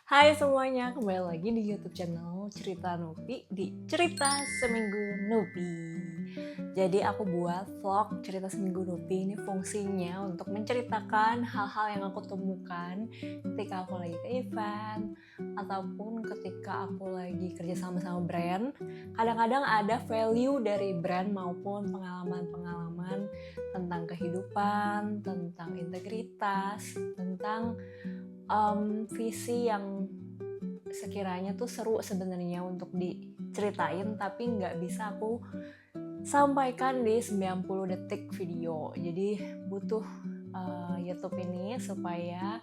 Hai semuanya, kembali lagi di YouTube channel Cerita Novi di Cerita Seminggu Novi. Jadi aku buat vlog Cerita Seminggu Novi ini fungsinya untuk menceritakan hal-hal yang aku temukan ketika aku lagi ke event ataupun ketika aku lagi kerja sama brand. Kadang-kadang ada value dari brand maupun pengalaman-pengalaman tentang kehidupan, tentang integritas, tentang visi yang sekiranya tuh seru sebenarnya untuk diceritain tapi nggak bisa aku sampaikan di 90 detik video. Jadi butuh YouTube ini supaya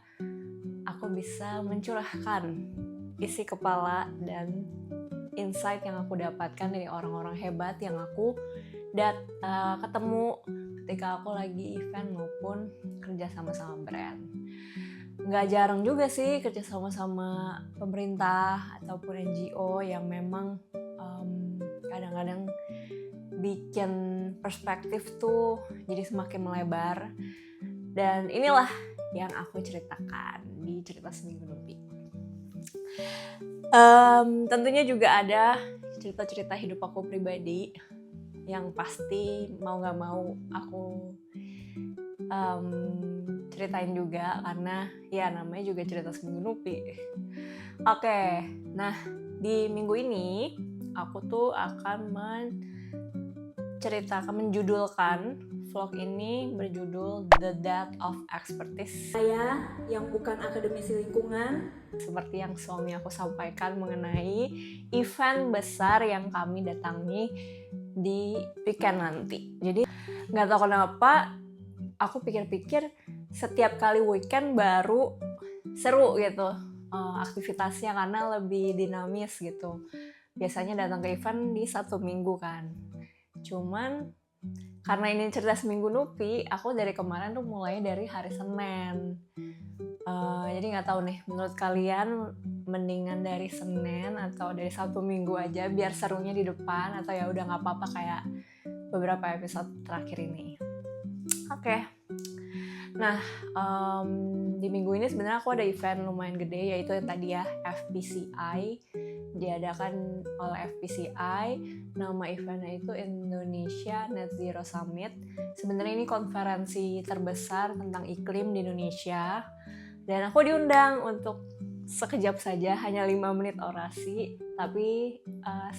aku bisa mencurahkan isi kepala dan insight yang aku dapatkan dari orang-orang hebat yang aku ketemu ketika aku lagi event maupun kerja sama brand. Nggak jarang juga sih kerja sama pemerintah ataupun NGO yang memang kadang-kadang bikin perspektif tuh jadi semakin melebar. Dan inilah yang aku ceritakan di Cerita Seminggu Novi. Tentunya juga ada cerita-cerita hidup aku pribadi yang pasti mau gak mau aku ceritain juga karena ya namanya juga Cerita Seminggu Novi. Oke, nah di minggu ini aku tuh akan menjudulkan vlog ini berjudul The Death of Expertise. Saya yang bukan akademisi lingkungan, seperti yang suami aku sampaikan mengenai event besar yang kami datangi di weekend nanti. Jadi nggak tahu kenapa aku pikir-pikir setiap kali weekend baru seru gitu aktivitasnya karena lebih dinamis gitu. Biasanya datang ke event di Sabtu Minggu kan. Cuman karena ini Cerita Seminggu Novi, aku dari kemarin tuh mulai dari hari Senin. Jadi nggak tahu nih, menurut kalian mendingan dari Senin atau dari Sabtu Minggu aja biar serunya di depan, atau ya udah nggak apa-apa kayak beberapa episode terakhir ini. Oke. Nah, di minggu ini sebenarnya aku ada event lumayan gede, yaitu yang tadi ya, FPCI. Diadakan oleh FPCI, nama eventnya itu Indonesia Net Zero Summit. Sebenarnya ini konferensi terbesar tentang iklim di Indonesia. Dan aku diundang untuk sekejap saja, hanya 5 menit orasi, tapi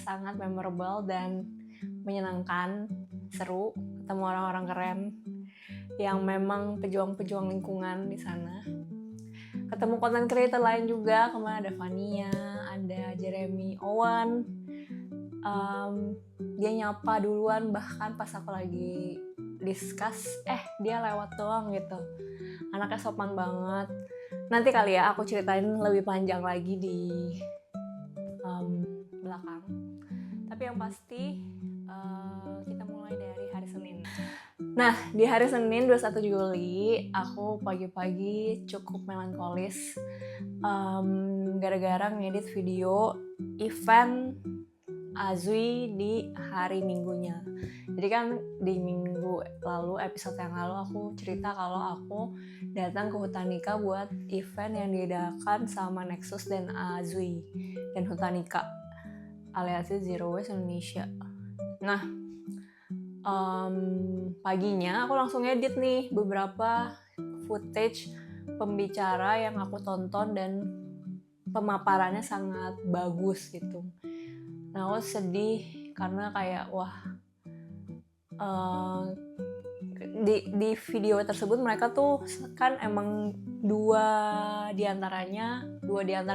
sangat memorable dan menyenangkan, seru, ketemu orang-orang keren yang memang pejuang-pejuang lingkungan di sana. Ketemu content creator lain juga, kemarin ada Fania, ada Jeremy Owen. Dia nyapa duluan, bahkan pas aku lagi discuss, dia lewat doang gitu. Anaknya sopan banget. Nanti kali ya aku ceritain lebih panjang lagi di belakang. Tapi yang pasti kita mulai dari hari Senin. Nah, di hari Senin 21 Juli, aku pagi-pagi cukup melankolis gara-gara ngedit video event Azwi di hari Minggunya. Jadi kan di minggu lalu, episode yang lalu aku cerita kalau aku datang ke Hutanika buat event yang diadakan sama Nexus dan Azwi dan Hutanika alias Zero Waste Indonesia. Nah, paginya aku langsung edit nih beberapa footage pembicara yang aku tonton dan pemaparannya sangat bagus gitu. Nah, aku sedih karena kayak di video tersebut mereka tuh kan emang dua di antara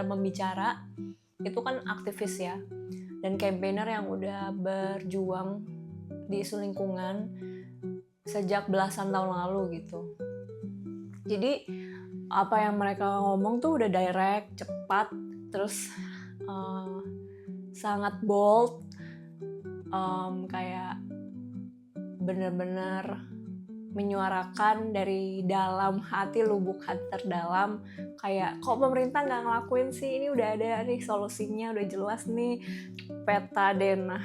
pembicara itu kan aktivis ya dan campaigner yang udah berjuang di isu lingkungan sejak belasan tahun lalu gitu. Jadi apa yang mereka ngomong tuh udah direct, cepat, terus sangat bold, kayak bener-bener menyuarakan dari dalam hati, lubuk hati terdalam, kayak kok pemerintah nggak ngelakuin sih, ini udah ada nih solusinya, udah jelas nih peta denah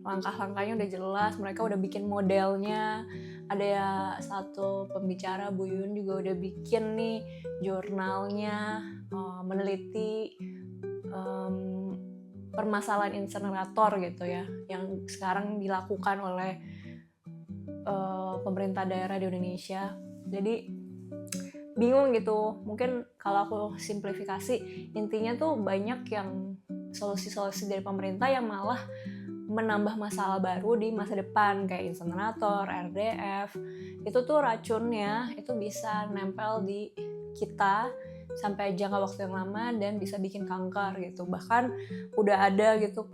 langkah-langkahnya udah jelas, mereka udah bikin modelnya. Ada ya satu pembicara, Bu Yun juga udah bikin nih jurnalnya, meneliti permasalahan insenerator gitu ya, yang sekarang dilakukan oleh pemerintah daerah di Indonesia. Jadi bingung gitu, mungkin kalau aku simplifikasi, intinya tuh banyak yang solusi-solusi dari pemerintah yang malah menambah masalah baru di masa depan, kayak insenerator, RDF. Itu tuh racunnya itu bisa nempel di kita sampai jangka waktu yang lama dan bisa bikin kanker gitu. Bahkan udah ada gitu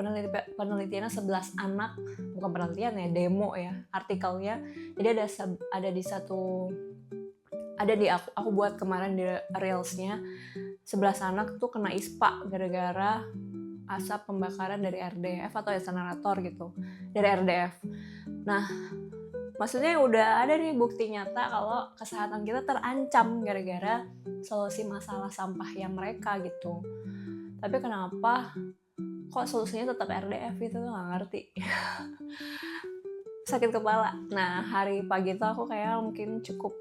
penelitiannya 11 anak, bukan penelitian ya, demo ya, artikelnya. Jadi ada di aku buat kemarin di reelsnya, 11 anak tuh kena ISPA gara-gara asap pembakaran dari RDF atau insenerator gitu, dari RDF. Nah, maksudnya udah ada nih bukti nyata kalau kesehatan kita terancam gara-gara solusi masalah sampah yang mereka gitu. Tapi kenapa kok solusinya tetap RDF gitu, tuh nggak ngerti. Sakit kepala. Nah, hari pagi tuh aku kayak mungkin cukup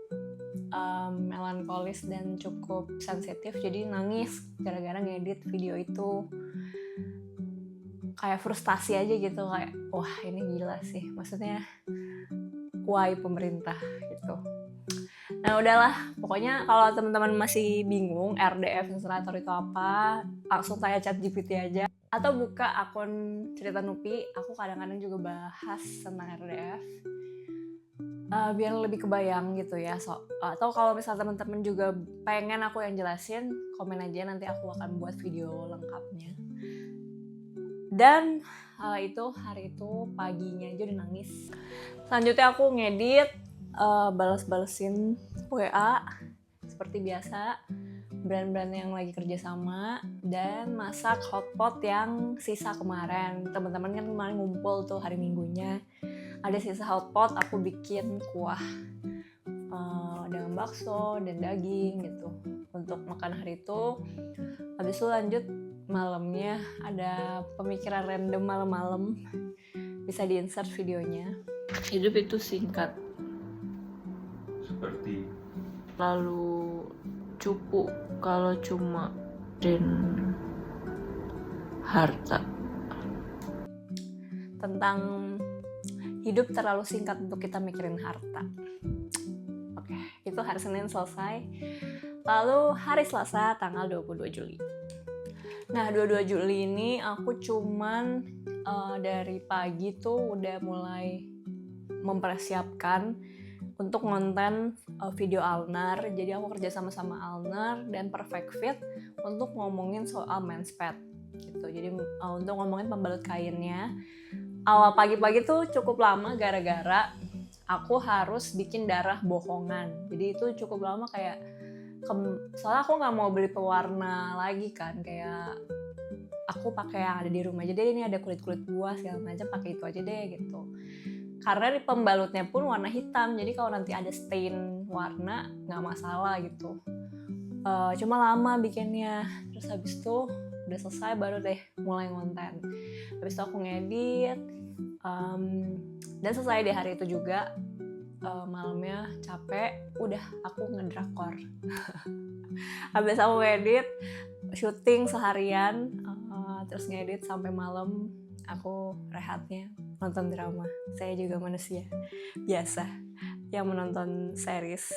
melankolis dan cukup sensitif, jadi nangis gara-gara ngedit video itu. Kayak frustasi aja gitu, kayak wah ini gila sih, maksudnya why pemerintah gitu. Nah udahlah, pokoknya kalau teman-teman masih bingung RDF insenerator itu apa, langsung tanya ChatGPT aja atau buka akun Cerita Nupi. Aku kadang-kadang juga bahas tentang RDF biar lebih kebayang gitu ya. Atau kalau misalnya teman-teman juga pengen aku yang jelasin, komen aja, nanti aku akan buat video lengkapnya. Dan hari itu paginya aja udah nangis. Selanjutnya aku ngedit, bales-balesin WA seperti biasa, brand-brand yang lagi kerjasama, dan masak hotpot yang sisa kemarin. Teman-teman kan kemarin ngumpul tuh hari Minggunya, ada sisa hotpot, aku bikin kuah dengan bakso dan daging gitu untuk makan hari itu. Habis itu lanjut malamnya ada pemikiran random malam-malam, bisa di-insert videonya. Hidup itu singkat, seperti lalu cupu kalau cuma dan harta. Tentang hidup terlalu singkat untuk kita mikirin harta. Oke, itu hari Senin selesai. Lalu hari Selasa tanggal 22 Juli. Nah, 22 Juli ini aku cuman dari pagi tuh udah mulai mempersiapkan untuk konten video Alnar. Jadi aku kerja sama Alnar dan Perfect Fit untuk ngomongin soal men's pad gitu. Jadi untuk ngomongin pembalut kainnya. Awal pagi-pagi tuh cukup lama gara-gara aku harus bikin darah bohongan. Jadi itu cukup lama, kayak soalnya aku nggak mau beli pewarna lagi kan, kayak aku pakai yang ada di rumah aja deh, ini ada kulit buah segala macam, pakai itu aja deh gitu. Karena di pembalutnya pun warna hitam, jadi kalau nanti ada stain warna nggak masalah gitu. Cuma lama bikinnya. Terus habis itu udah selesai baru deh mulai konten. Habis itu aku ngedit dan selesai di hari itu juga. Malamnya capek, udah aku ngedrakor. Habis aku ngedit, syuting seharian, terus ngedit sampai malam, aku rehatnya nonton drama. Saya juga manusia biasa yang menonton series.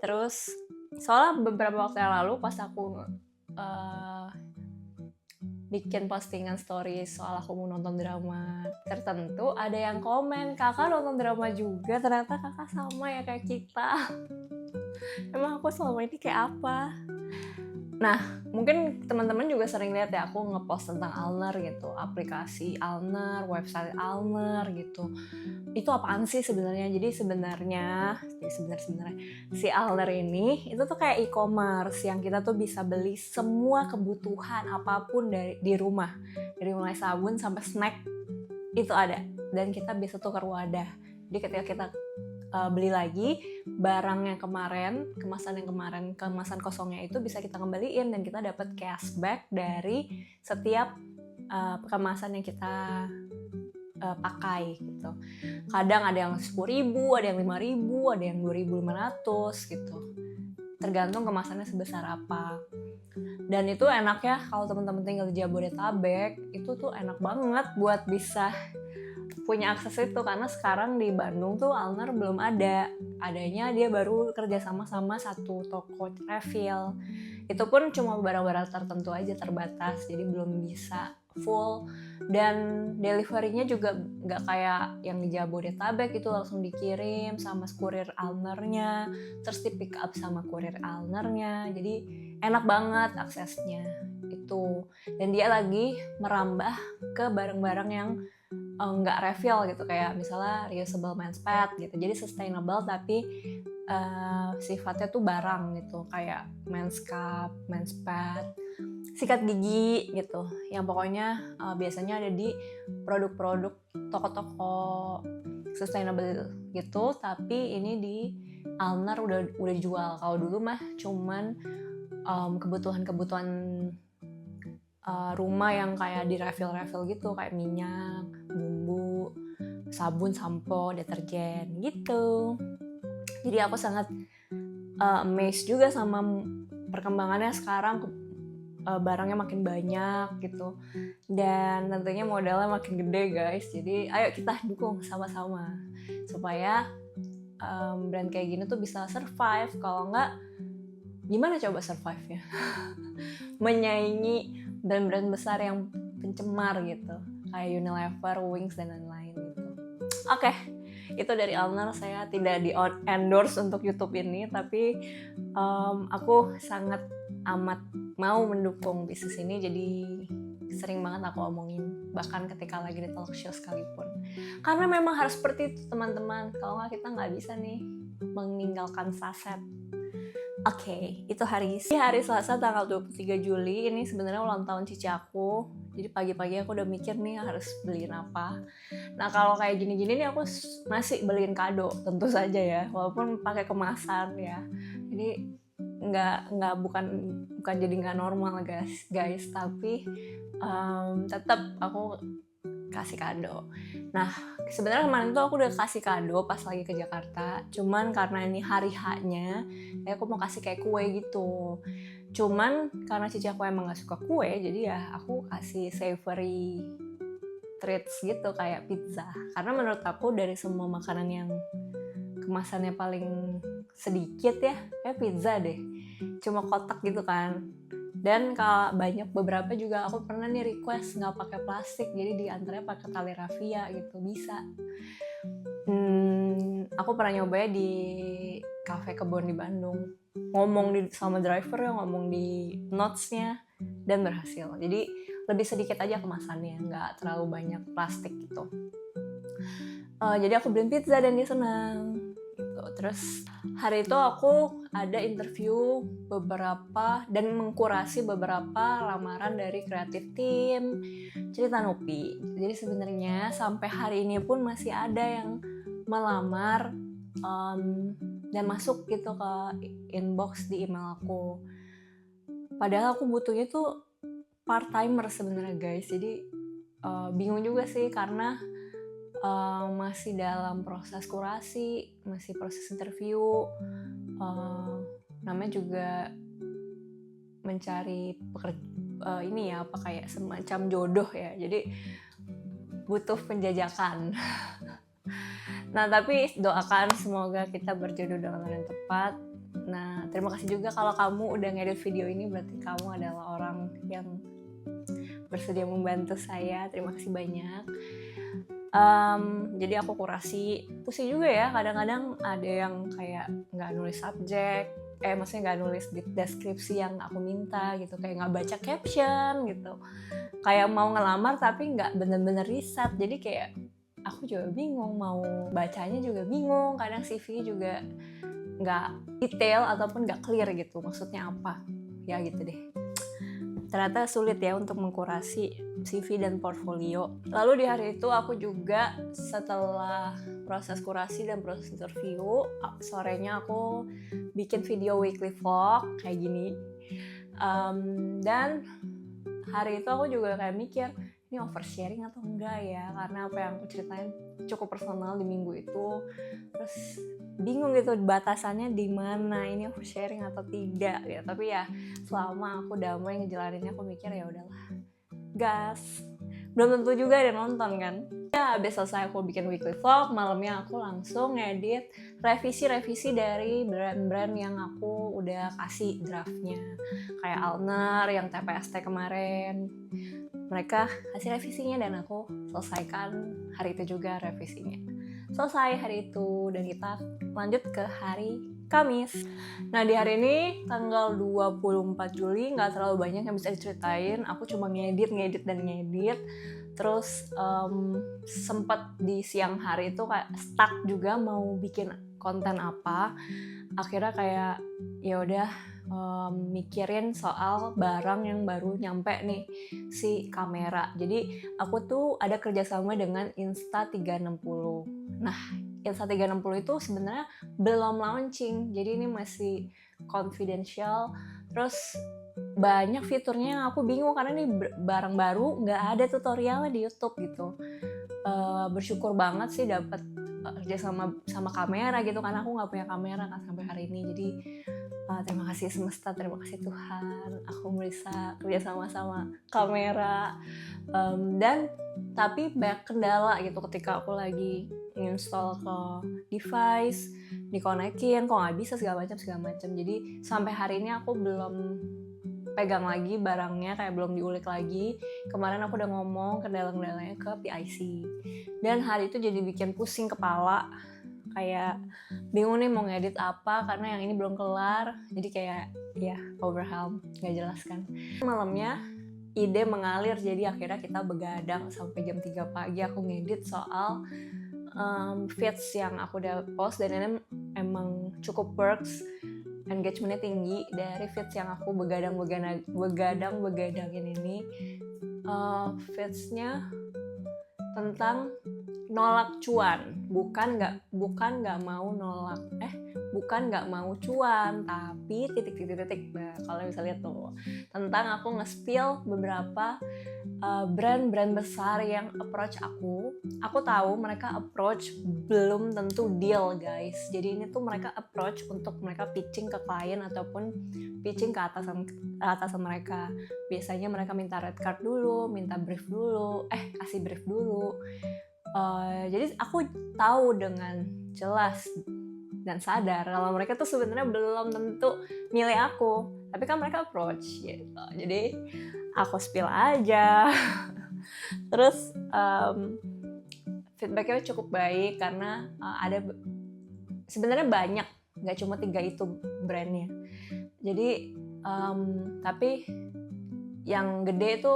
Terus soalnya beberapa waktu yang lalu pas aku bikin postingan story soal aku mau nonton drama tertentu, ada yang komen, kakak nonton drama juga, ternyata kakak sama ya kayak kita. Emang aku selama ini kayak apa? Nah, mungkin teman-teman juga sering lihat ya aku ngepost tentang Alnar gitu, aplikasi Alnar, website Alnar gitu. Itu apaan sih sebenarnya? Jadi sebenarnya si Alnar ini itu tuh kayak e-commerce yang kita tuh bisa beli semua kebutuhan apapun di rumah, dari mulai sabun sampai snack itu ada, dan kita bisa tukar wadah. Jadi ketika kita beli lagi barang yang kemarin, kemasan kosongnya itu bisa kita kembaliin dan kita dapat cashback dari setiap kemasan yang kita pakai gitu. Kadang ada yang 10.000, ada yang 5.000, ada yang 2.500 gitu. Tergantung kemasannya sebesar apa. Dan itu enaknya kalau teman-teman tinggal di Jabodetabek, itu tuh enak banget buat bisa punya akses itu, karena sekarang di Bandung tuh Alnar belum ada. Adanya dia baru kerjasama sama satu toko refill. Itu pun cuma barang-barang tertentu aja, terbatas, jadi belum bisa full. Dan deliverynya juga nggak kayak yang di Jabodetabek, itu langsung dikirim sama kurir Alnernya, terus di pick up sama kurir Alnernya. Jadi enak banget aksesnya itu. Dan dia lagi merambah ke barang-barang yang nggak refill gitu, kayak misalnya reusable men's pad gitu, jadi sustainable tapi sifatnya tuh barang gitu, kayak men's cup, men's pad, sikat gigi gitu, yang pokoknya biasanya ada di produk-produk toko-toko sustainable gitu, tapi ini di Alnar udah dijual. Kalau dulu mah cuman kebutuhan-kebutuhan rumah yang kayak di refill gitu, kayak minyak, bumbu, sabun, sampo, deterjen gitu. Jadi aku sangat amazed juga sama perkembangannya sekarang, barangnya makin banyak gitu, dan tentunya modalnya makin gede guys. Jadi ayo kita dukung sama-sama supaya brand kayak gini tuh bisa survive. Kalau enggak, gimana coba survive-nya? Menyaingi brand-brand besar yang pencemar gitu, kayak Unilever, Wings, dan lain-lain gitu. Oke, itu dari Alnar. Saya tidak di endorse untuk YouTube ini, tapi aku sangat amat mau mendukung bisnis ini, jadi sering banget aku omongin, bahkan ketika lagi di talk show sekalipun. Karena memang harus seperti itu teman-teman, kalau nggak kita nggak bisa nih meninggalkan saset. Oke, itu hari Selasa tanggal 23 Juli. Ini sebenarnya ulang tahun cici aku. Jadi pagi-pagi aku udah mikir nih harus beliin apa. Nah, kalau kayak gini-gini nih aku masih beliin kado, tentu saja ya, walaupun pakai kemasan ya. Jadi bukan jadi nggak normal guys, tapi tetap aku kasih kado. Nah, sebenarnya kemarin tuh aku udah kasih kado pas lagi ke Jakarta, cuman karena ini hari H-nya, aku mau kasih kayak kue gitu. Cuman karena cici aku emang gak suka kue, jadi ya aku kasih savory treats gitu, kayak pizza. Karena menurut aku dari semua makanan yang kemasannya paling sedikit ya, kayak pizza deh. Cuma kotak gitu kan. Dan kalau beberapa juga aku pernah nih request nggak pakai plastik, jadi diantaranya pakai tali rafia gitu, bisa. Aku pernah nyobain di cafe kebun di Bandung, sama driver yang ngomong di notes-nya, dan berhasil. Jadi lebih sedikit aja kemasannya, nggak terlalu banyak plastik gitu. Jadi aku beliin pizza dan dia senang. Terus hari itu aku ada interview dan mengkurasi beberapa lamaran dari kreatif tim Cerita Nopi. Jadi sebenarnya sampai hari ini pun masih ada yang melamar dan masuk gitu ke inbox di email aku. Padahal aku butuhnya tuh part timer sebenarnya guys. Jadi bingung juga sih, karena masih dalam proses kurasi, masih proses interview, namanya juga mencari ini ya, kayak semacam jodoh ya, jadi butuh penjajakan. Nah, tapi doakan semoga kita berjodoh dengan orang yang tepat. Nah, terima kasih juga kalau kamu udah ngedit video ini, berarti kamu adalah orang yang bersedia membantu saya. Terima kasih banyak. Jadi aku kurasi, pusing juga ya, kadang-kadang ada yang kayak nggak nulis subjek, maksudnya nggak nulis deskripsi yang aku minta gitu, kayak nggak baca caption gitu, kayak mau ngelamar tapi nggak bener-bener riset. Jadi kayak aku juga bingung, mau bacanya juga bingung, kadang CV juga nggak detail ataupun nggak clear gitu, maksudnya apa ya gitu deh. Ternyata sulit ya untuk mengkurasi CV dan portfolio. Lalu di hari itu aku juga setelah proses kurasi dan proses interview, sorenya aku bikin video weekly vlog kayak gini. Dan hari itu aku juga kayak mikir, ini oversharing atau enggak ya, karena apa yang aku ceritain cukup personal di minggu itu. Terus bingung gitu batasannya di mana, ini oversharing atau tidak ya. Tapi ya selama aku damai ngejalaninnya, aku mikir ya udahlah, gas. Belum tentu juga ada nonton kan. Ya abis selesai aku bikin weekly vlog, malamnya aku langsung ngedit revisi dari brand-brand yang aku udah kasih draftnya, kayak Alner yang TPST kemarin. Mereka kasih revisinya dan aku selesaikan hari itu juga revisinya. Selesai hari itu dan kita lanjut ke hari Kamis. Nah di hari ini tanggal 24 Juli nggak terlalu banyak yang bisa diceritain. Aku cuma ngedit. Terus sempat di siang hari itu kayak stuck juga mau bikin konten apa. Akhirnya kayak ya udah mikirin soal barang yang baru nyampe nih, si kamera. Jadi aku tuh ada kerjasama dengan Insta360. Nah Insta360 itu sebenarnya belum launching, jadi ini masih confidential. Terus banyak fiturnya yang aku bingung karena ini barang baru, nggak ada tutorialnya di YouTube gitu. Bersyukur banget sih dapat kerja sama kamera gitu, karena aku nggak punya kamera kan sampai hari ini. Jadi terima kasih semesta, terima kasih Tuhan, aku bisa kerja sama kamera. Dan tapi banyak kendala gitu ketika aku lagi install ke device, dikonekin kok nggak bisa segala macam. Jadi sampai hari ini aku belum pegang lagi barangnya, kayak belum diulik lagi. Kemarin aku udah ngomong kendala-kendalanya ke PIC, dan hari itu jadi bikin pusing kepala, kayak bingung nih mau ngedit apa karena yang ini belum kelar. Jadi kayak ya overwhelmed, gak jelas kan. Malamnya ide mengalir, jadi akhirnya kita begadang sampai jam 3 pagi aku ngedit soal feeds yang aku udah post, dan ini emang cukup works, engagementnya tinggi dari feeds yang aku begadangin ini. Feedsnya tentang nolak cuan, bukan nggak mau cuan, tapi titik. Nah kalau bisa lihat tuh tentang aku nge-spill beberapa brand besar yang approach aku tahu mereka approach belum tentu deal guys. Jadi ini tuh mereka approach untuk mereka pitching ke klien ataupun pitching ke atasan mereka. Biasanya mereka minta red card dulu, minta brief dulu, kasih brief dulu. Jadi aku tahu dengan jelas dan sadar kalau mereka tuh sebenarnya belum tentu milih aku, tapi kan mereka approach gitu. Jadi aku spill aja. Terus feedbacknya cukup baik karena ada sebenarnya banyak, nggak cuma 3 itu brandnya. Jadi tapi yang gede itu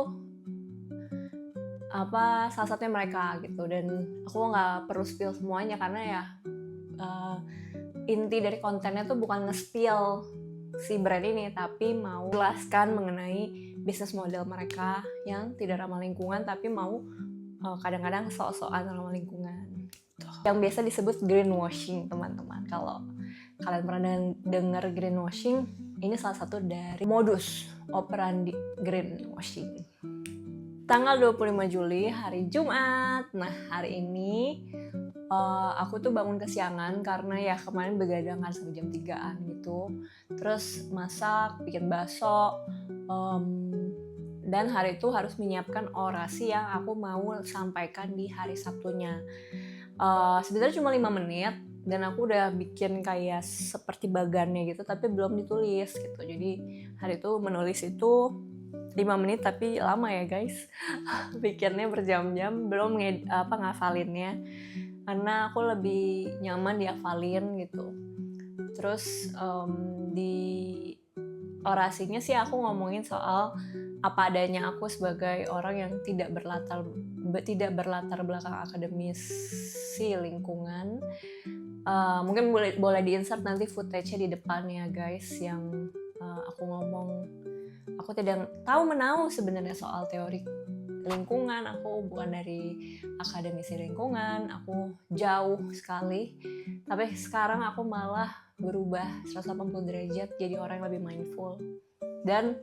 salah satunya mereka gitu, dan aku nggak perlu spill semuanya karena ya inti dari kontennya tuh bukan nge-spill si brand ini, tapi mau jelaskan mengenai bisnis model mereka yang tidak ramah lingkungan tapi mau kadang-kadang sok-sokan ramah lingkungan, yang biasa disebut greenwashing teman-teman. Kalau kalian pernah dengar greenwashing, ini salah satu dari modus operandi greenwashing. Tanggal 25 Juli, hari Jumat. Nah, hari ini aku tuh bangun kesiangan karena ya kemarin begadang kan sampai jam 3-an gitu. Terus masak, bikin bakso. Dan hari itu harus menyiapkan orasi yang aku mau sampaikan di hari Sabtunya. Sebenarnya cuma 5 menit dan aku udah bikin kayak seperti bagannya gitu, tapi belum ditulis gitu. Jadi hari itu menulis itu 5 menit tapi lama ya guys. Bikinnya berjam-jam, belum ngafalinnya, karena aku lebih nyaman dihafalin gitu. Terus di orasinya sih aku ngomongin soal apa adanya aku sebagai orang yang tidak berlatar belakang akademisi lingkungan. Mungkin boleh di-insert nanti footage-nya di depan ya guys, yang aku ngomong aku tidak tahu menahu sebenarnya soal teori lingkungan. Aku bukan dari akademisi lingkungan, aku jauh sekali. Tapi sekarang aku malah berubah 180 derajat jadi orang yang lebih mindful. Dan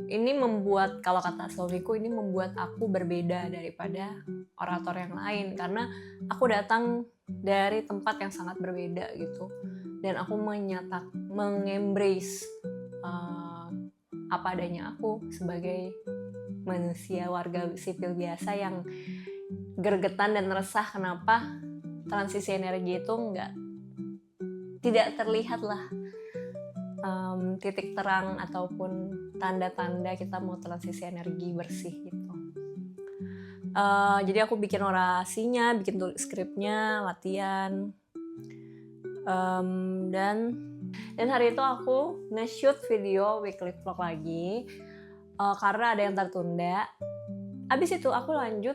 Ini membuat, kalau kata suamiku, ini membuat aku berbeda daripada orator yang lain, karena aku datang dari tempat yang sangat berbeda gitu, dan aku mengembrace apa adanya aku sebagai manusia warga sipil biasa yang gregetan dan resah kenapa transisi energi itu tidak terlihat lah titik terang ataupun tanda-tanda kita mau transisi energi bersih gitu. Jadi aku bikin orasinya, bikin skripnya, latihan, dan hari itu aku nge-shoot video weekly vlog lagi karena ada yang tertunda. Abis itu aku lanjut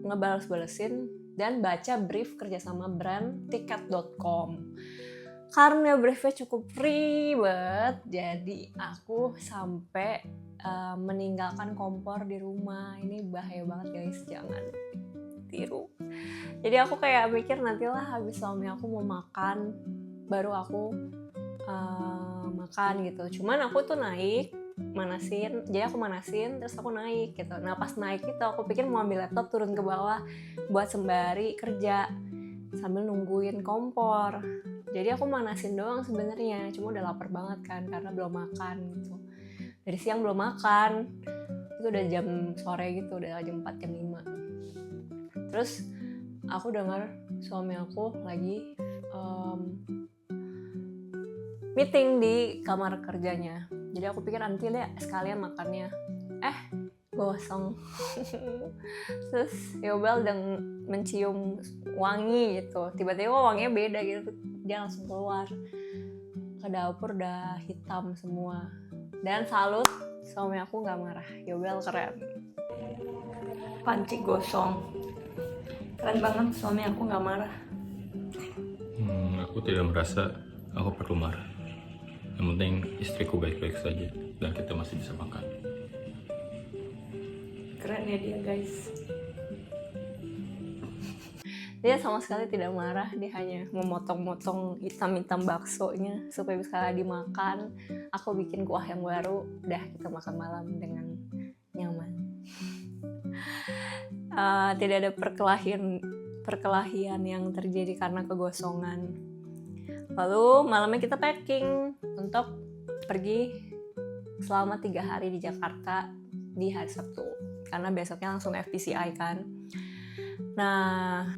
ngebales-balesin dan baca brief kerjasama brand tiket.com. Karena briefnya cukup ribet, jadi aku sampai meninggalkan kompor di rumah. Ini bahaya banget guys, jangan tiru. Jadi aku kayak mikir nantilah habis suami aku mau makan, baru aku makan gitu. Cuman aku tuh manasin, jadi aku manasin terus aku naik gitu. Nah pas naik itu aku pikir mau ambil laptop turun ke bawah buat sembari kerja sambil nungguin kompor. Jadi aku manasin doang sebenarnya, cuma udah lapar banget kan karena belum makan gitu. Dari siang belum makan, itu udah jam sore gitu, udah jam 4, jam 5. Terus aku dengar suami aku lagi meeting di kamar kerjanya. Jadi aku pikir nanti deh sekalian makannya. Gosong. Terus Yobel udah mencium wangi gitu. Tiba-tiba wanginya beda gitu. Dia langsung keluar ke dapur, udah hitam semua. Dan salut, suami aku gak marah. Yobel keren. Panci gosong. Keren banget, suami aku gak marah. Aku tidak merasa aku perlu marah. Yang penting istriku baik-baik saja dan kita masih bisa makan. Keren ya dia guys. Dia sama sekali tidak marah, dia hanya memotong-motong hitam-hitam baksonya supaya bisa dimakan. Aku bikin kuah yang baru, udah kita makan malam dengan nyaman. Tidak ada perkelahian yang terjadi karena kegosongan. Lalu malamnya kita packing untuk pergi selama 3 hari di Jakarta di hari Sabtu, karena besoknya langsung FPCI kan. Nah,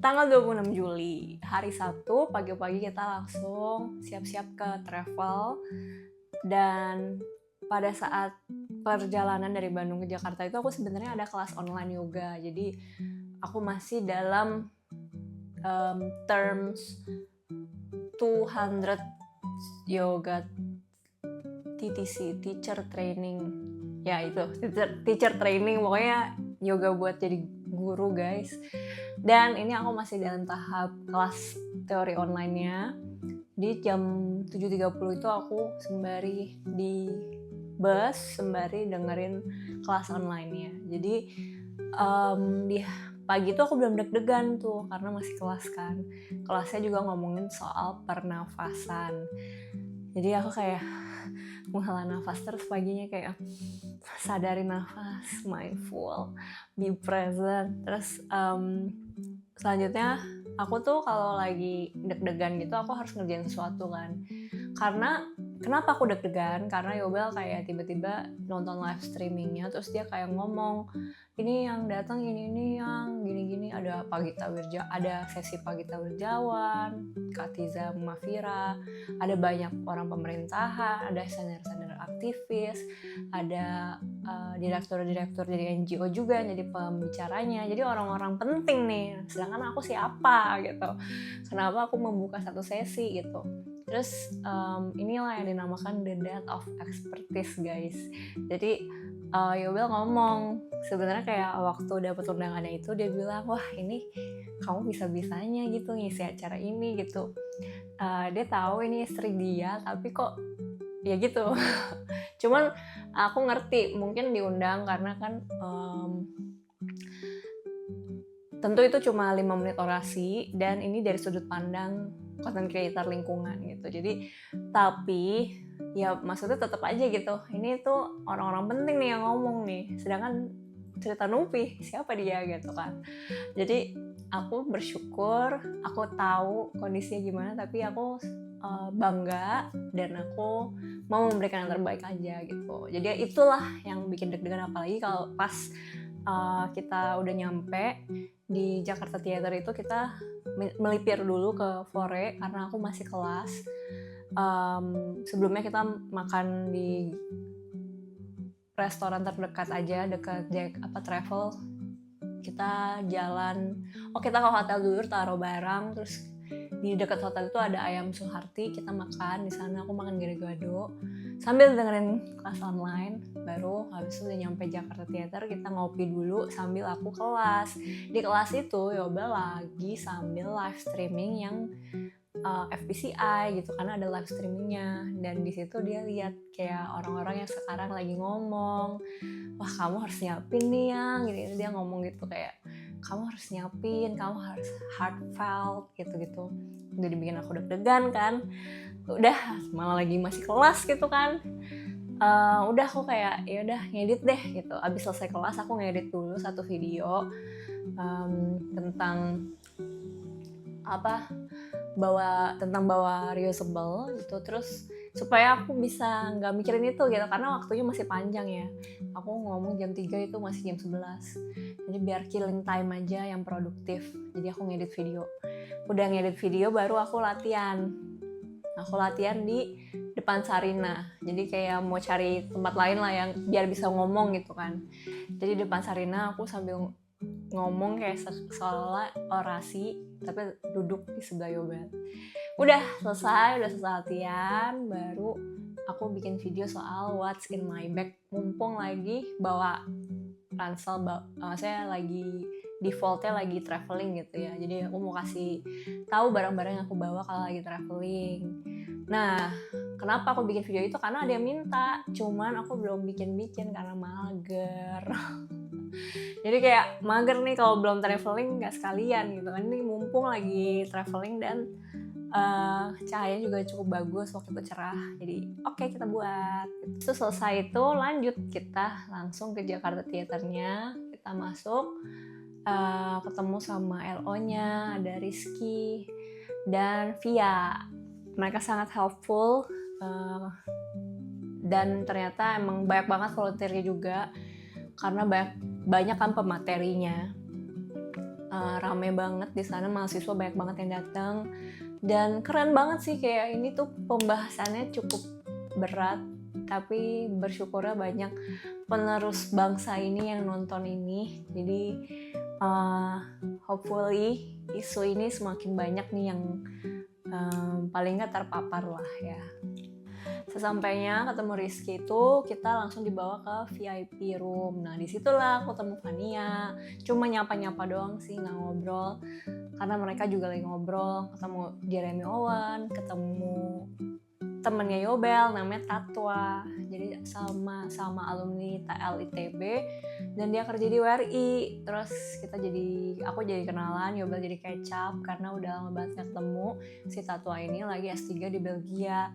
tanggal 26 Juli, hari Sabtu, pagi-pagi kita langsung siap-siap ke travel. Dan pada saat perjalanan dari Bandung ke Jakarta itu aku sebenarnya ada kelas online yoga. Jadi aku masih dalam terms 200 yoga TTC, teacher training. Ya itu, teacher training, pokoknya yoga buat jadi guru guys. Dan ini aku masih dalam tahap kelas teori online-nya. Di jam 7.30 itu aku sembari di bus, sembari dengerin kelas online-nya. Jadi di pagi itu aku belum deg-degan tuh karena masih kelas kan. Kelasnya juga ngomongin soal pernafasan. Jadi aku kayak menghela nafas terus paginya, kayak sadari nafas, mindful, be present. Terus selanjutnya aku tuh kalau lagi deg-degan gitu aku harus ngerjain sesuatu kan. Karena kenapa aku deg-degan? Karena Yobel kayak tiba-tiba nonton live streamingnya, terus dia kayak ngomong, ini yang datang ini yang gini-gini, ada sesi Pagita Wirjawan, Katiza Mafira, ada banyak orang pemerintahan, ada senior-senior aktivis, ada direktur-direktur dari NGO juga jadi pembicaranya. Jadi orang-orang penting nih, sedangkan aku siapa gitu. Kenapa aku membuka satu sesi gitu. Terus inilah yang dinamakan the death of expertise guys. Jadi Yobel ngomong, sebenarnya kayak waktu dapat undangannya itu dia bilang, wah ini kamu bisa-bisanya gitu ngisi acara ini gitu. Dia tahu ini istri dia tapi kok ya gitu. Cuman aku ngerti mungkin diundang karena kan tentu itu cuma 5 menit orasi dan ini dari sudut pandang content creator lingkungan gitu. Jadi tapi ya maksudnya tetap aja gitu, ini tuh orang-orang penting nih yang ngomong nih, sedangkan cerita Nupi siapa dia gitu kan. Jadi aku bersyukur, aku tahu kondisinya gimana, tapi aku bangga dan aku mau memberikan yang terbaik aja gitu. Jadi itulah yang bikin deg-degan, apalagi kalau pas kita udah nyampe di Jakarta Theater itu kita melipir dulu ke Fore karena aku masih kelas. Sebelumnya kita makan di restoran terdekat aja, dekat travel. Kita jalan, kita ke hotel dulu, taruh barang, terus di dekat hotel itu ada ayam Suharti, kita makan di sana. Aku makan gado-gado sambil dengerin kelas online. Baru habis itu udah nyampe Jakarta Theater, kita ngopi dulu sambil aku kelas. Di kelas itu Yoba lagi sambil live streaming yang FPCI gitu, karena ada live streamingnya. Dan di situ dia lihat kayak orang-orang yang sekarang lagi ngomong, wah kamu harus nyiapin nih yang gitu. Dia ngomong gitu kayak kamu harus nyiapin, kamu harus heartfelt gitu-gitu. Udah dibikin aku deg-degan kan. Udah malah lagi masih kelas gitu kan. Udah aku kayak ya udah ngedit deh gitu. Abis selesai kelas aku ngedit dulu satu video tentang bawa reusable gitu, terus supaya aku bisa nggak mikirin itu gitu, karena waktunya masih panjang ya. Aku ngomong jam 3 itu masih jam 11, jadi biar killing time aja yang produktif. Jadi aku ngedit video, udah ngedit video baru aku latihan di depan Sarina. Jadi kayak mau cari tempat lain lah yang biar bisa ngomong gitu kan. Jadi depan Sarina aku sambil ngomong kayak seolah orasi, tapi duduk di sebelah Yobel. Udah selesai latihan, baru aku bikin video soal what's in my bag. Mumpung lagi bawa ransel, saya lagi defaultnya lagi traveling gitu ya. Jadi aku mau kasih tahu barang-barang yang aku bawa kalau lagi traveling. Nah, kenapa aku bikin video itu? Karena ada yang minta, cuman aku belum bikin karena mager. Jadi kayak mager nih kalau belum traveling nggak sekalian gitu kan. Ini mumpung lagi traveling dan cahaya juga cukup bagus waktu itu, cerah. Jadi oke, kita buat. Terus selesai itu lanjut, kita langsung ke Jakarta Theaternya. Kita masuk, ketemu sama LO-nya, ada Rizky dan Via. Mereka sangat helpful dan ternyata emang banyak banget volunteernya juga, karena banyak kan pematerinya. Rame banget di sana, mahasiswa banyak banget yang datang dan keren banget sih. Kayak ini tuh pembahasannya cukup berat, tapi bersyukurnya banyak penerus bangsa ini yang nonton ini. Jadi hopefully isu ini semakin banyak nih yang paling nggak terpapar lah ya. Sesampainya ketemu Rizky itu, kita langsung dibawa ke VIP room. Nah disitulah aku ketemu Fania. Cuma nyapa-nyapa doang sih, nggak ngobrol, karena mereka juga lagi ngobrol. Ketemu Jeremy Owen, ketemu temennya Yobel namanya Tatwa. Jadi sama alumni TL ITB dan dia kerja di WRI. Terus aku jadi kenalan, Yobel jadi kecap karena udah lama banget gak ketemu. Si Tatwa ini lagi S3 di Belgia.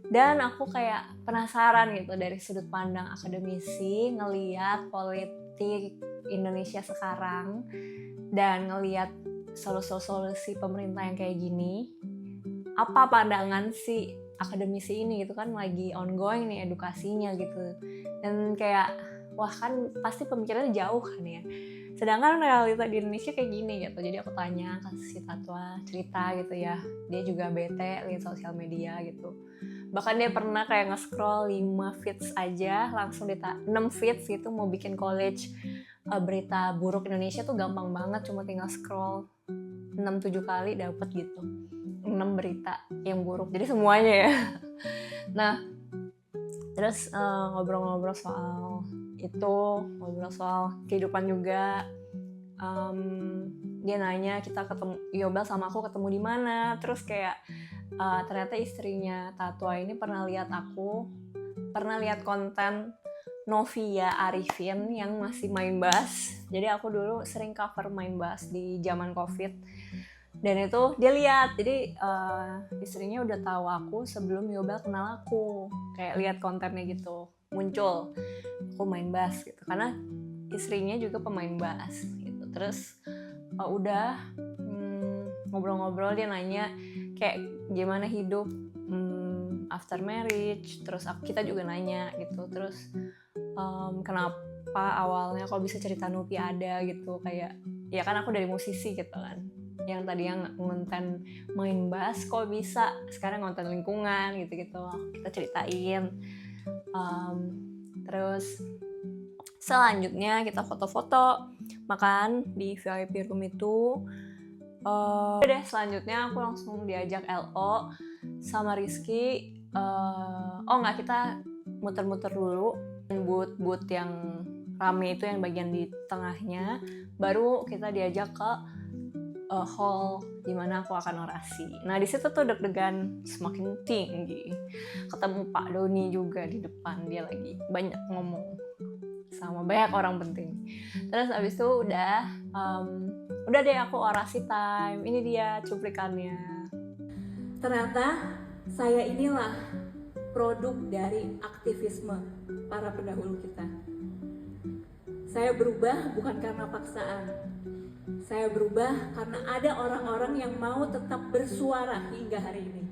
Dan aku kayak penasaran gitu dari sudut pandang akademisi ngelihat politik Indonesia sekarang dan ngelihat solusi pemerintah yang kayak gini. Apa pandangan si akademisi ini gitu kan, lagi ongoing nih edukasinya gitu. Dan kayak wah kan pasti pemikirannya jauh kan ya. Sedangkan realita di Indonesia kayak gini gitu. Jadi aku tanya ke si Tatwa, cerita gitu ya. Dia juga bete lihat sosial media gitu. Bahkan dia pernah kayak nge-scroll 5 feeds aja, langsung 6 feeds gitu mau bikin college berita buruk Indonesia tuh gampang banget, cuma tinggal scroll 6-7 kali dapet gitu 6 berita yang buruk, jadi semuanya ya. Nah terus ngobrol-ngobrol soal itu, ngobrol soal kehidupan juga. Dia nanya kita ketemu, Yobel sama aku ketemu di mana. Terus kayak ternyata istrinya Tatwa ini pernah lihat konten Novia Arifin yang masih main bass. Jadi aku dulu sering cover main bass di zaman COVID. Dan itu dia lihat, jadi istrinya udah tahu aku sebelum Yobel kenal aku, kayak lihat kontennya gitu muncul aku main bass gitu, karena istrinya juga pemain bass gitu. Terus udah ngobrol-ngobrol, dia nanya kayak gimana hidup after marriage, terus kita juga nanya gitu, terus kenapa awalnya kok bisa cerita Nupi ada gitu, kayak ya kan aku dari musisi gitu kan, yang tadi yang ngonten main bass kok bisa sekarang ngonten lingkungan gitu-gitu, kita ceritain. Terus selanjutnya kita foto-foto, makan di VIP room itu. Udah deh, selanjutnya aku langsung diajak LO sama Rizky. Kita muter-muter dulu booth yang rame itu, yang bagian di tengahnya, baru kita diajak ke hall dimana aku akan orasi. Nah di situ tuh deg-degan semakin tinggi, ketemu Pak Doni juga di depan, dia lagi banyak ngomong sama banyak orang penting. Terus abis itu udah deh aku orasi time. Ini dia cuplikannya. Ternyata saya inilah produk dari aktivisme para pendahulu kita. Saya berubah bukan karena paksaan. Saya berubah karena ada orang-orang yang mau tetap bersuara hingga hari ini.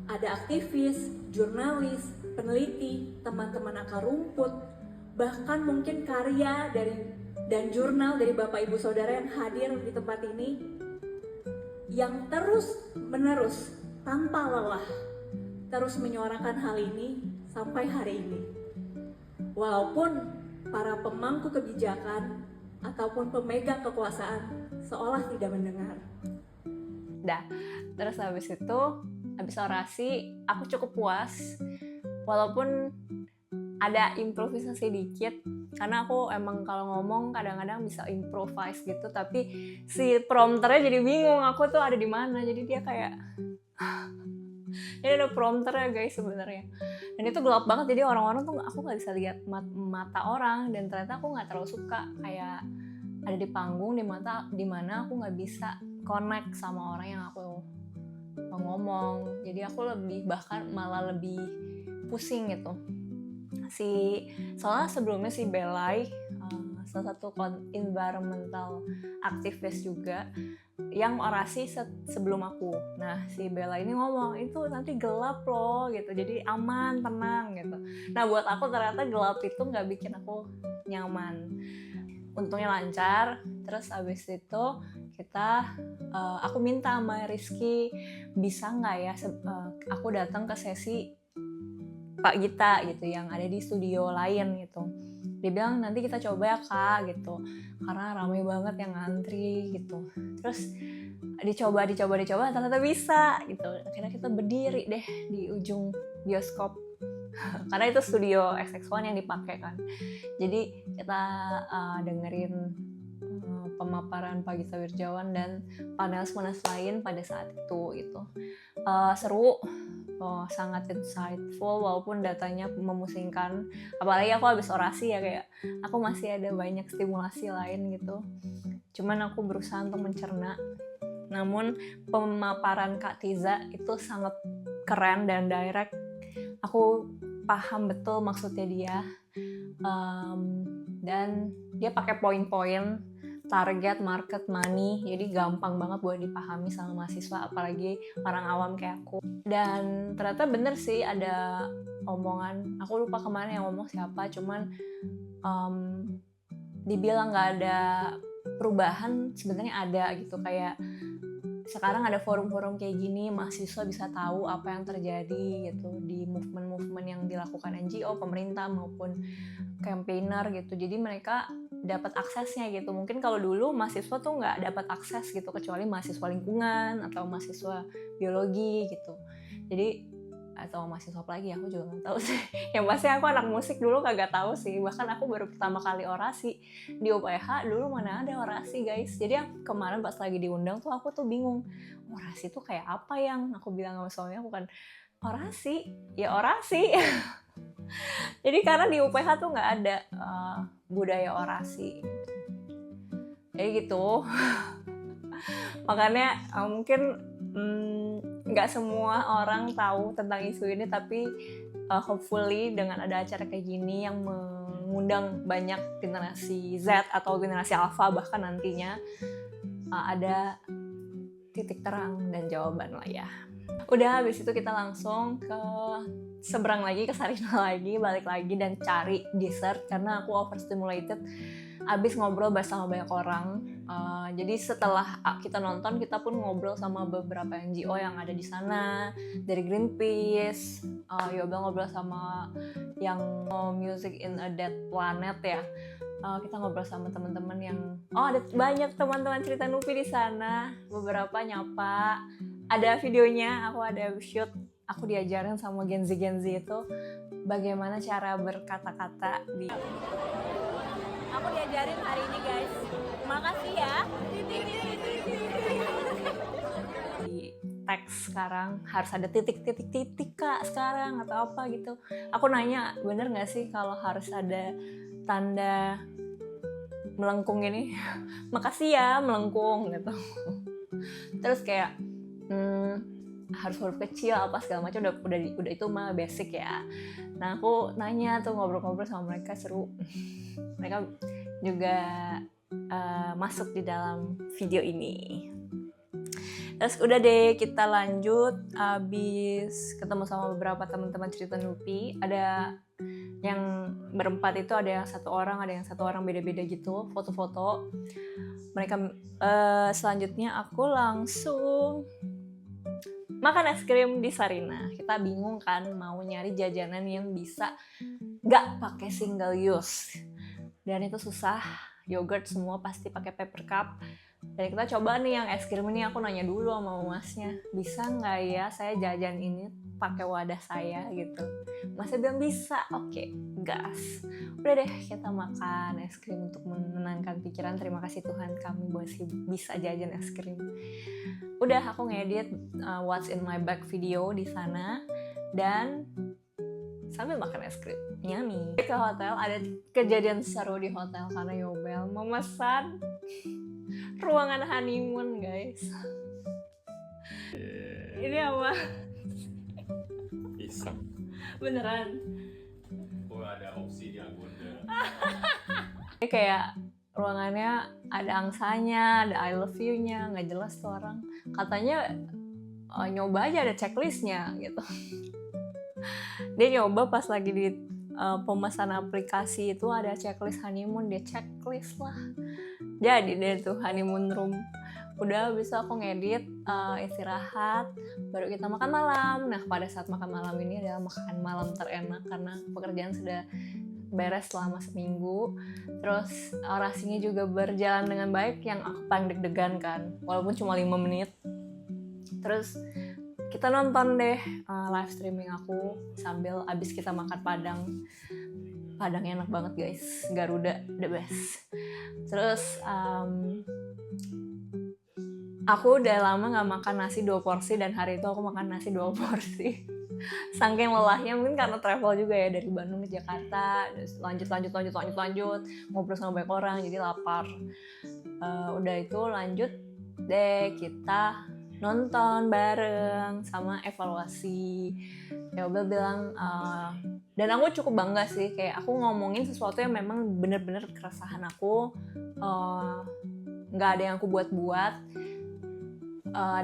Ada aktivis, jurnalis, peneliti, teman-teman akar rumput, bahkan mungkin karya dan jurnal dari Bapak Ibu Saudara yang hadir di tempat ini, yang terus-menerus tanpa lelah terus menyuarakan hal ini sampai hari ini. Walaupun para pemangku kebijakan ataupun pemegang kekuasaan seolah tidak mendengar. Terus habis itu, habis orasi, aku cukup puas. Walaupun ada improvisasi dikit, karena aku emang kalau ngomong kadang-kadang bisa improvise gitu, tapi si prompternya jadi bingung aku tuh ada di mana. Jadi dia kayak ini ada prompter ya guys sebenarnya, dan itu gelap banget, jadi orang-orang tuh aku nggak bisa lihat mata orang, dan ternyata aku nggak terlalu suka kayak ada di panggung di mana aku nggak bisa connect sama orang yang aku mau ngomong. Jadi aku bahkan malah lebih pusing gitu. Soalnya sebelumnya si Belai, salah satu environmental aktivis juga, yang orasi sebelum aku. Nah si Bella ini ngomong itu nanti gelap loh gitu, jadi aman, tenang gitu. Nah buat aku ternyata gelap itu nggak bikin aku nyaman. Untungnya lancar. Terus abis itu aku minta sama Rizky, bisa nggak ya aku datang ke sesi Pak Gita gitu yang ada di studio lain gitu. Dia bilang nanti kita coba ya Kak gitu, karena ramai banget yang ngantri gitu. Terus dicoba ternyata bisa gitu. Akhirnya kita berdiri deh di ujung bioskop karena itu studio XX1 yang dipakai kan. Jadi kita dengerin pemaparan Pak Gita Wirjawan dan panelis lain pada saat itu gitu. Seru. Sangat insightful walaupun datanya memusingkan, apalagi aku habis orasi ya, kayak aku masih ada banyak stimulasi lain gitu, cuman aku berusaha untuk mencerna. Namun pemaparan Kak Tiza itu sangat keren dan direct, aku paham betul maksudnya dia, dan dia pakai poin-poin target, market, money, jadi gampang banget buat dipahami sama mahasiswa, apalagi orang awam kayak aku. Dan ternyata bener sih ada omongan, aku lupa kemana yang ngomong siapa, cuman dibilang gak ada perubahan, sebenarnya ada gitu. Kayak sekarang ada forum-forum kayak gini, mahasiswa bisa tahu apa yang terjadi gitu di movement-movement yang dilakukan NGO, pemerintah maupun campaigner gitu. Jadi mereka dapat aksesnya gitu. Mungkin kalau dulu mahasiswa tuh nggak dapat akses gitu, kecuali mahasiswa lingkungan atau mahasiswa biologi gitu. Jadi atau mahasiswa apa lagi aku juga nggak tahu sih. Yang pasti aku anak musik dulu kagak tahu sih. Bahkan aku baru pertama kali orasi di UPH, dulu mana ada orasi guys. Jadi kemarin pas lagi diundang tuh aku tuh bingung, orasi tuh kayak apa, yang aku bilang sama suaminya bukan orasi, ya orasi. Jadi karena di UPH tuh nggak ada budaya orasi. Kayak gitu. Makanya mungkin nggak semua orang tahu tentang isu ini, tapi hopefully dengan ada acara kayak gini yang mengundang banyak generasi Z atau generasi Alpha bahkan nantinya, ada titik terang dan jawaban lah ya. Udah habis itu kita langsung ke seberang lagi, ke Sarina lagi, balik lagi dan cari dessert karena aku overstimulated abis ngobrol bersama banyak orang. Jadi setelah kita nonton, kita pun ngobrol sama beberapa NGO yang ada di sana, dari Greenpeace, Yobel ngobrol sama yang Music in a Dead Planet ya. Kita ngobrol sama teman-teman yang ada banyak teman-teman cerita Nupi di sana, beberapa nyapa, ada videonya, aku ada shoot, aku diajarin sama Gen Z itu bagaimana cara berkata-kata di. Aku diajarin hari ini guys, makasih ya. Di teks sekarang harus ada titik kak sekarang atau apa gitu. Aku nanya bener nggak sih kalau harus ada tanda melengkung ini, makasih ya melengkung gitu. Terus kayak harus huruf kecil apa segala macam, udah itu mah basic ya. Nah aku nanya tuh, ngobrol-ngobrol sama mereka, seru. Mereka juga masuk di dalam video ini. Terus udah deh, kita lanjut. Abis ketemu sama beberapa teman-teman cerita Nupi, ada yang berempat itu, ada yang satu orang beda-beda gitu, foto-foto mereka. Selanjutnya aku langsung makan es krim di Sarina. Kita bingung kan mau nyari jajanan yang bisa gak pakai single use, dan itu susah. Yogurt semua pasti pakai paper cup. Dan kita coba nih yang es krim ini, aku nanya dulu sama masnya, bisa nggak ya saya jajan ini pakai wadah saya gitu. Masnya bilang bisa, oke, gas. Udah deh, kita makan es krim untuk menenangkan pikiran. Terima kasih Tuhan kami masih bisa jajan es krim. Udah, aku ngedit what's in my bag video di sana dan sambil makan es krim. Yummy. Ke hotel, ada kejadian seru di hotel karena Yobel memesan ruangan honeymoon guys. Ini apa? Iseng. Beneran. Oh, ada opsi di Agonda. Kayak ruangannya ada angsanya, ada I love you-nya, nggak jelas tuh orang. Katanya nyoba aja, ada checklistnya gitu. Dia nyoba pas lagi di pemesan aplikasi itu ada checklist honeymoon, dia checklist lah. Jadi deh tuh honeymoon room. Udah bisa aku ngedit, istirahat, baru kita makan malam. Nah pada saat makan malam ini adalah makan malam terenak karena pekerjaan sudah beres selama seminggu. Terus orasinya juga berjalan dengan baik, yang aku paling deg-degan kan, walaupun cuma 5 menit. Terus kita nonton deh live streaming aku sambil abis kita makan Padang. Padangnya enak banget guys, Garuda the best. Terus aku udah lama gak makan nasi 2 porsi, dan hari itu aku makan nasi 2 porsi. Saking lelahnya, mungkin karena travel juga ya, dari Bandung ke Jakarta, lanjut ngobrol sama banyak orang, jadi lapar. Udah itu lanjut deh, kita nonton bareng sama evaluasi. Yobel bilang, dan aku cukup bangga sih, kayak aku ngomongin sesuatu yang memang bener-bener keresahan aku, nggak ada yang aku buat-buat,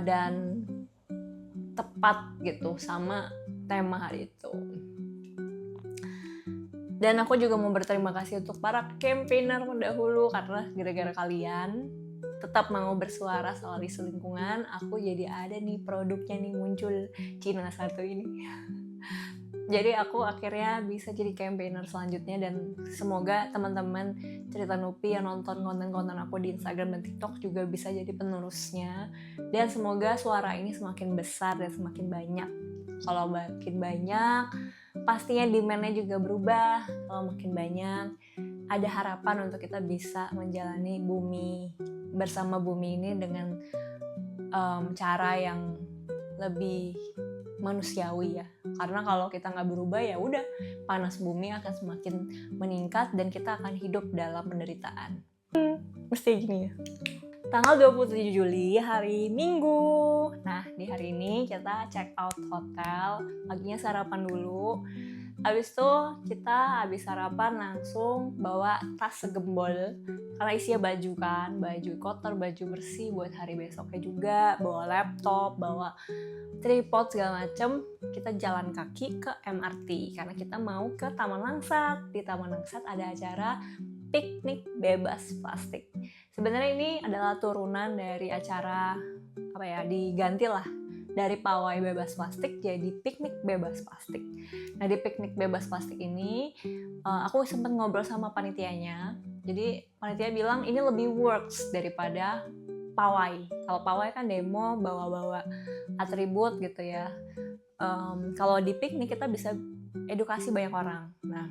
dan tepat gitu sama tema hari itu. Dan aku juga mau berterima kasih untuk para campaigner pendahulu, karena gara-gara kalian tetap mau bersuara soal isu lingkungan, aku jadi ada nih produknya nih muncul, Cina satu ini. Jadi aku akhirnya bisa jadi campaigner selanjutnya, dan semoga teman-teman cerita Nupi yang nonton konten-konten aku di Instagram dan TikTok juga bisa jadi penerusnya. Dan semoga suara ini semakin besar dan semakin banyak. Kalau makin banyak, pastinya demand-nya juga berubah. Kalau makin banyak, ada harapan untuk kita bisa menjalani bumi bersama bumi ini dengan cara yang lebih manusiawi ya. Karena kalau kita nggak berubah, ya udah, panas bumi akan semakin meningkat dan kita akan hidup dalam penderitaan. Mesti gini ya. Tanggal 27 Juli, hari Minggu. Nah, di hari ini kita check out hotel, paginya sarapan dulu. Habis itu kita habis sarapan langsung bawa tas segembol, karena isinya baju kan, baju kotor, baju bersih buat hari besoknya juga, bawa laptop, bawa tripod segala macem. Kita jalan kaki ke MRT, karena kita mau ke Taman Langsat. Di Taman Langsat ada acara piknik bebas plastik. Sebenarnya ini adalah turunan dari acara diganti lah dari pawai bebas plastik jadi piknik bebas plastik. Nah, di piknik bebas plastik ini aku sempat ngobrol sama panitianya. Jadi panitia bilang ini lebih works daripada pawai. Kalau pawai kan demo bawa-bawa atribut gitu ya. Kalau di piknik kita bisa edukasi banyak orang. Nah,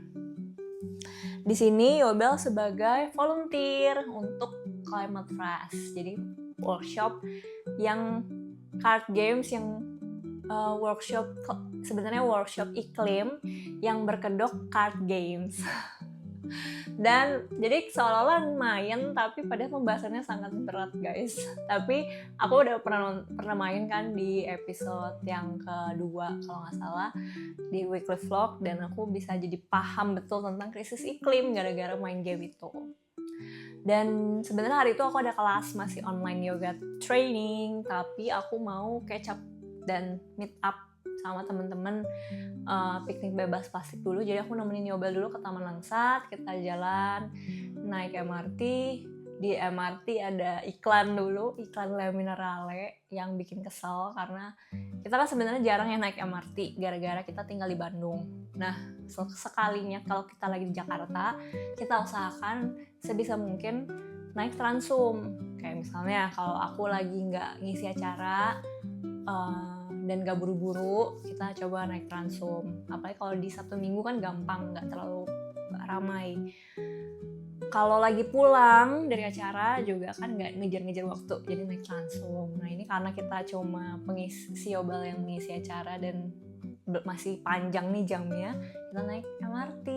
di sini Yobel sebagai volunteer untuk Climate Fest. Jadi workshop yang card games, yang sebenarnya workshop iklim yang berkedok card games. Dan jadi seolah-olah main, tapi pada pembahasannya sangat berat guys. Tapi aku udah pernah main kan di episode yang kedua kalau nggak salah, di weekly vlog, dan aku bisa jadi paham betul tentang krisis iklim gara-gara main game itu. Dan sebenarnya hari itu aku ada kelas masih online yoga training, tapi aku mau catch up dan meet up sama teman-teman piknik bebas plastik dulu. Jadi aku nemenin Yobel dulu ke Taman Langsat, kita jalan naik MRT. Di MRT ada iklan Le Minerale yang bikin kesel, karena kita kan sebenarnya jarang yang naik MRT gara-gara kita tinggal di Bandung. Nah, sekalinya kalau kita lagi di Jakarta, kita usahakan sebisa mungkin naik Transum. Kayak misalnya kalau aku lagi nggak ngisi acara dan gak buru-buru, kita coba naik Transum. Apalagi kalau di Sabtu Minggu kan gampang, gak terlalu ramai. Kalau lagi pulang dari acara juga kan gak ngejar-ngejar waktu, jadi naik Transum. Nah, ini karena kita cuma pengisi Yobel yang mengisi acara dan masih panjang nih jamnya, kita naik MRT.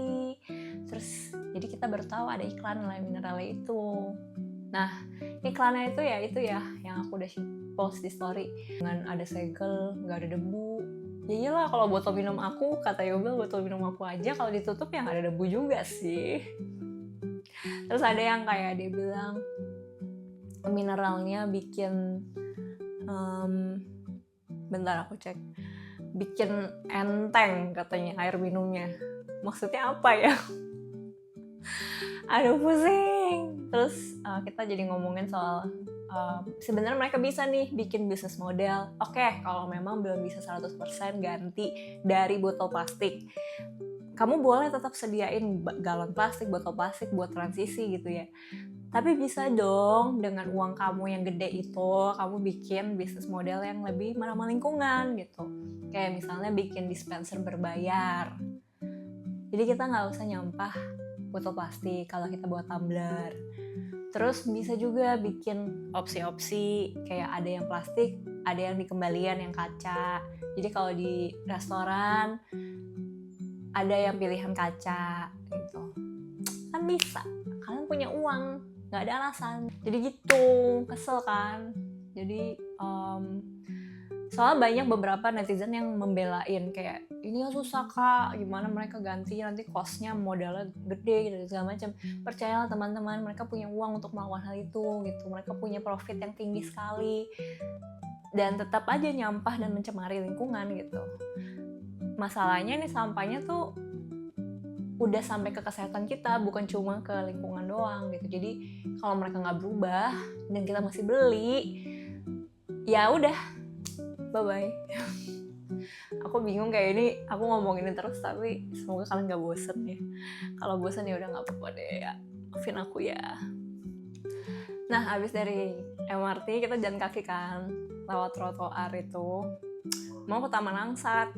Terus jadi kita baru tahu ada iklan Le Minerale itu. Nah, iklannya itu ya yang aku udah post di story, dengan ada segel, nggak ada debu. Ya iyalah, kalau botol minum aku, kata Yobel, botol minum aku aja kalau ditutup ya nggak ada debu juga sih. Terus ada yang kayak dia bilang mineralnya bikin bentar aku cek, bikin enteng katanya air minumnya. Maksudnya apa ya? Aduh pusing. Terus kita jadi ngomongin soal sebenarnya mereka bisa nih bikin bisnis model. Oke, kalau memang belum bisa 100% ganti dari botol plastik, kamu boleh tetap sediain galon plastik, botol plastik buat transisi gitu ya. Tapi bisa dong dengan uang kamu yang gede itu, kamu bikin bisnis model yang lebih ramah lingkungan gitu. Kayak misalnya bikin dispenser berbayar. Jadi kita nggak usah nyampah botol plastik kalau kita bawa tumbler. Terus bisa juga bikin opsi-opsi, kayak ada yang plastik, ada yang dikembalian yang kaca. Jadi kalau di restoran ada yang pilihan kaca gitu. Kan bisa, kalian punya uang, gak ada alasan. Jadi gitu, kesel kan. Jadi soalnya banyak beberapa netizen yang membelain kayak ini susah kak, gimana mereka ganti, nanti costnya modalnya gede gitu segala macam. Percayalah teman-teman, mereka punya uang untuk melakukan hal itu gitu, mereka punya profit yang tinggi sekali dan tetap aja nyampah dan mencemari lingkungan gitu. Masalahnya nih, sampahnya tuh udah sampai ke kesehatan kita, bukan cuma ke lingkungan doang gitu. Jadi kalau mereka nggak berubah dan kita masih beli, ya udah, bye-bye. Aku bingung kayak ini, aku ngomongin ini terus, tapi semoga kalian gak bosen ya. Kalau bosen ya udah gak apa-apa deh ya, maafin aku ya. Nah, habis dari MRT kita jalan kaki kan, lewat trotoar itu, mau ke Taman Langsat.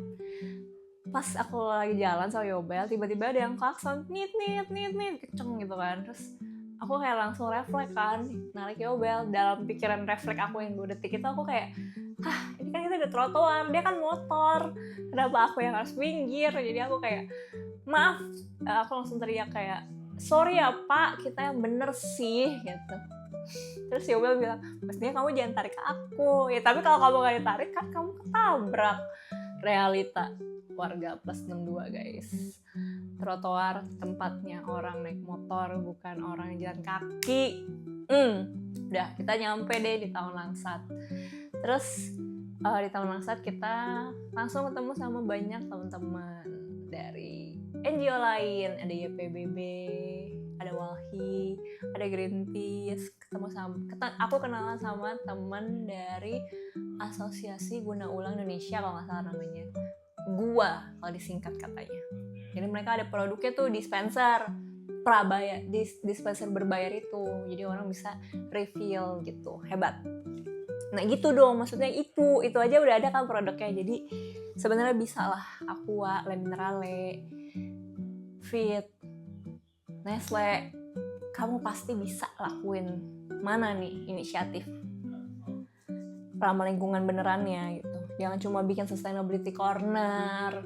Pas aku lagi jalan sama Yobel, tiba-tiba ada yang klakson, nit, kenceng gitu kan. Terus aku kayak langsung refleks kan, narik Yobel. Dalam pikiran refleks aku yang 2 detik itu aku kayak, ini kan kita ada trotoar, dia kan motor, kenapa aku yang harus minggir? Jadi aku kayak, maaf, aku langsung teriak kayak, sorry ya pak, kita yang bener sih gitu. Terus Yobel bilang, mestinya kamu jangan tarik aku. Ya tapi kalau kamu gak ditarik kan kamu ketabrak. Realita warga plus 62 guys. Trotoar tempatnya orang naik motor, bukan orang jalan kaki. Udah, kita nyampe deh di Taman Langsat. Terus di Taman Langsat kita langsung ketemu sama banyak teman-teman dari NGO lain, ada YPBB, ada Walhi, ada Greenpeace. Aku kenalan sama teman dari Asosiasi Guna Ulang Indonesia kalau nggak salah namanya, GUA kalau disingkat katanya. Jadi mereka ada produknya tuh dispenser prabayar, dispenser berbayar itu, jadi orang bisa refill gitu, hebat. Nah gitu dong, maksudnya itu aja udah ada kan produknya. Jadi sebenarnya bisa lah Aqua, Le Minerale, Fit, Nestle, kamu pasti bisa lakuin. Mana nih inisiatif ramah lingkungan benerannya gitu. Jangan cuma bikin sustainability corner.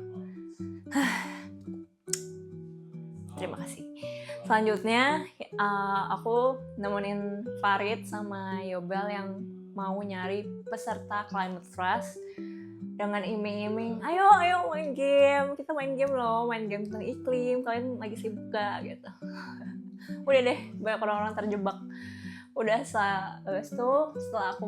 Terima kasih. Selanjutnya aku nemenin Farid sama Yobel yang mau nyari peserta Climate Trust dengan iming-iming, ayo main game, kita main game loh, main game tentang iklim, kalian lagi sibuk gak gitu. Udah deh, banyak orang-orang terjebak. Udah setelah aku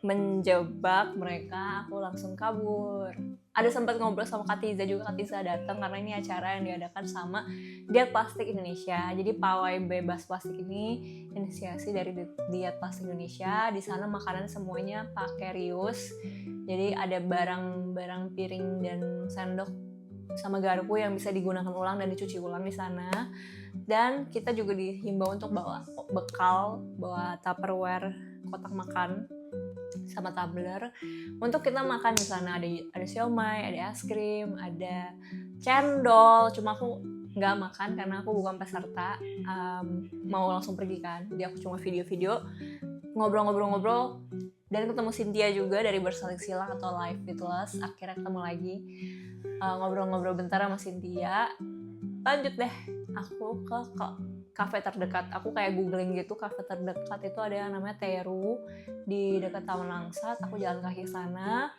menjebak mereka, aku langsung kabur. Ada sempat ngobrol sama Katiza juga, Katiza datang karena ini acara yang diadakan sama Diet Plastik Indonesia. Jadi pawai bebas plastik ini inisiasi dari Diet Plastik Indonesia. Di sana makanan semuanya pakai reuse. Jadi ada barang-barang piring dan sendok sama garpu yang bisa digunakan ulang dan dicuci ulang di sana. Dan kita juga dihimbau untuk bawa bekal, bawa Tupperware, kotak makan sama tumbler untuk kita makan di sana. Ada siomay, ada es krim, ada cendol. Cuma aku nggak makan karena aku bukan peserta, mau langsung pergi kan. Jadi aku cuma video-video, ngobrol-ngobrol, dan ketemu Cynthia juga dari Bersalin Silang atau Live Fitness. Akhirnya ketemu lagi, ngobrol-ngobrol bentar sama Cynthia. Lanjut deh, aku ke kafe terdekat. Aku kayak googling gitu, kafe terdekat itu ada yang namanya Teru di dekat Taman Langsat. Aku jalan kaki sana,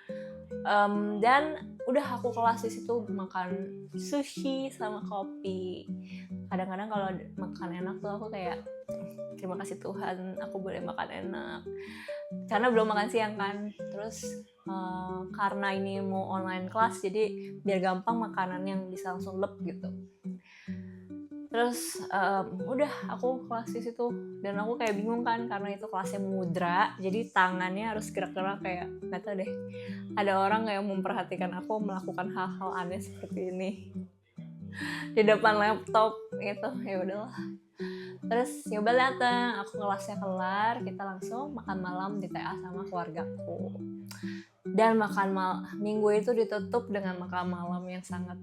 dan udah aku kelas di situ makan sushi sama kopi. Kadang-kadang kalau makan enak tuh aku kayak terima kasih Tuhan aku boleh makan enak, karena belum makan siang kan. Terus karena ini mau online kelas, jadi biar gampang makanan yang bisa langsung lep gitu. Terus udah aku kelas di situ, dan aku kayak bingung kan karena itu kelasnya mudra, jadi tangannya harus gerak-gerak kayak nggak tahu deh, ada orang kayak memperhatikan aku melakukan hal-hal aneh seperti ini di depan laptop gitu. Ya udahlah. Terus Yobel datang, aku kelasnya kelar, kita langsung makan malam di TA sama keluargaku. Dan minggu itu ditutup dengan makan malam yang sangat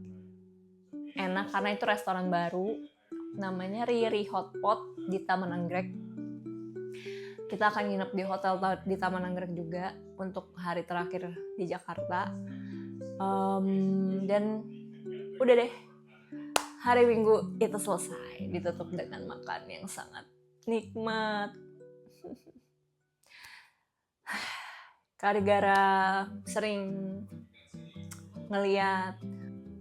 enak karena itu restoran baru, namanya Riri Hotpot di Taman Anggrek. Kita akan nginep di hotel di Taman Anggrek juga untuk hari terakhir di Jakarta. Dan udah deh, hari Minggu itu selesai, ditutup dengan makan yang sangat nikmat. Gara-gara sering ngeliat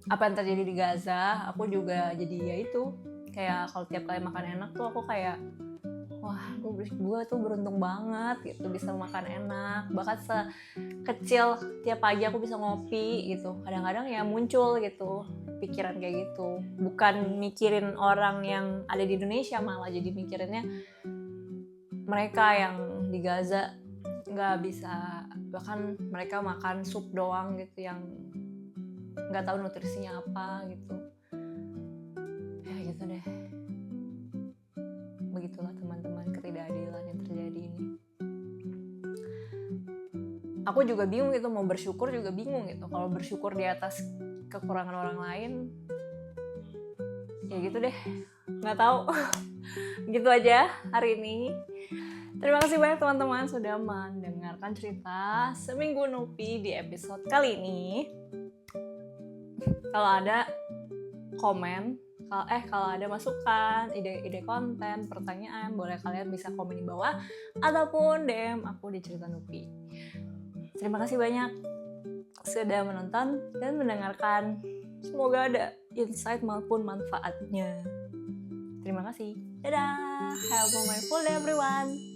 apa yang terjadi di Gaza, aku juga jadi ya itu, kayak kalau tiap kali makan enak tuh aku kayak wah gue tuh beruntung banget gitu bisa makan enak. Bahkan sekecil tiap pagi aku bisa ngopi gitu, kadang-kadang ya muncul gitu pikiran kayak gitu. Bukan mikirin orang yang ada di Indonesia, malah jadi mikirinnya mereka yang di Gaza nggak bisa, bahkan mereka makan sup doang gitu yang nggak tahu nutrisinya apa gitu. Ya gitu deh, begitulah teman-teman ketidakadilan yang terjadi ini. Aku juga bingung gitu, mau bersyukur juga bingung gitu. Kalau bersyukur di atas kekurangan orang lain, ya gitu deh, nggak tahu. Gitu aja hari ini. Terima kasih banyak teman-teman sudah mendengarkan cerita Seminggu Nupi di episode kali ini. Kalau ada komen Kalau ada masukan, ide-ide konten, pertanyaan, boleh kalian bisa komen di bawah ataupun DM aku di Cerita Nupi. Terima kasih banyak sudah menonton dan mendengarkan. Semoga ada insight maupun manfaatnya. Terima kasih. Dadah. Have a mindful day everyone.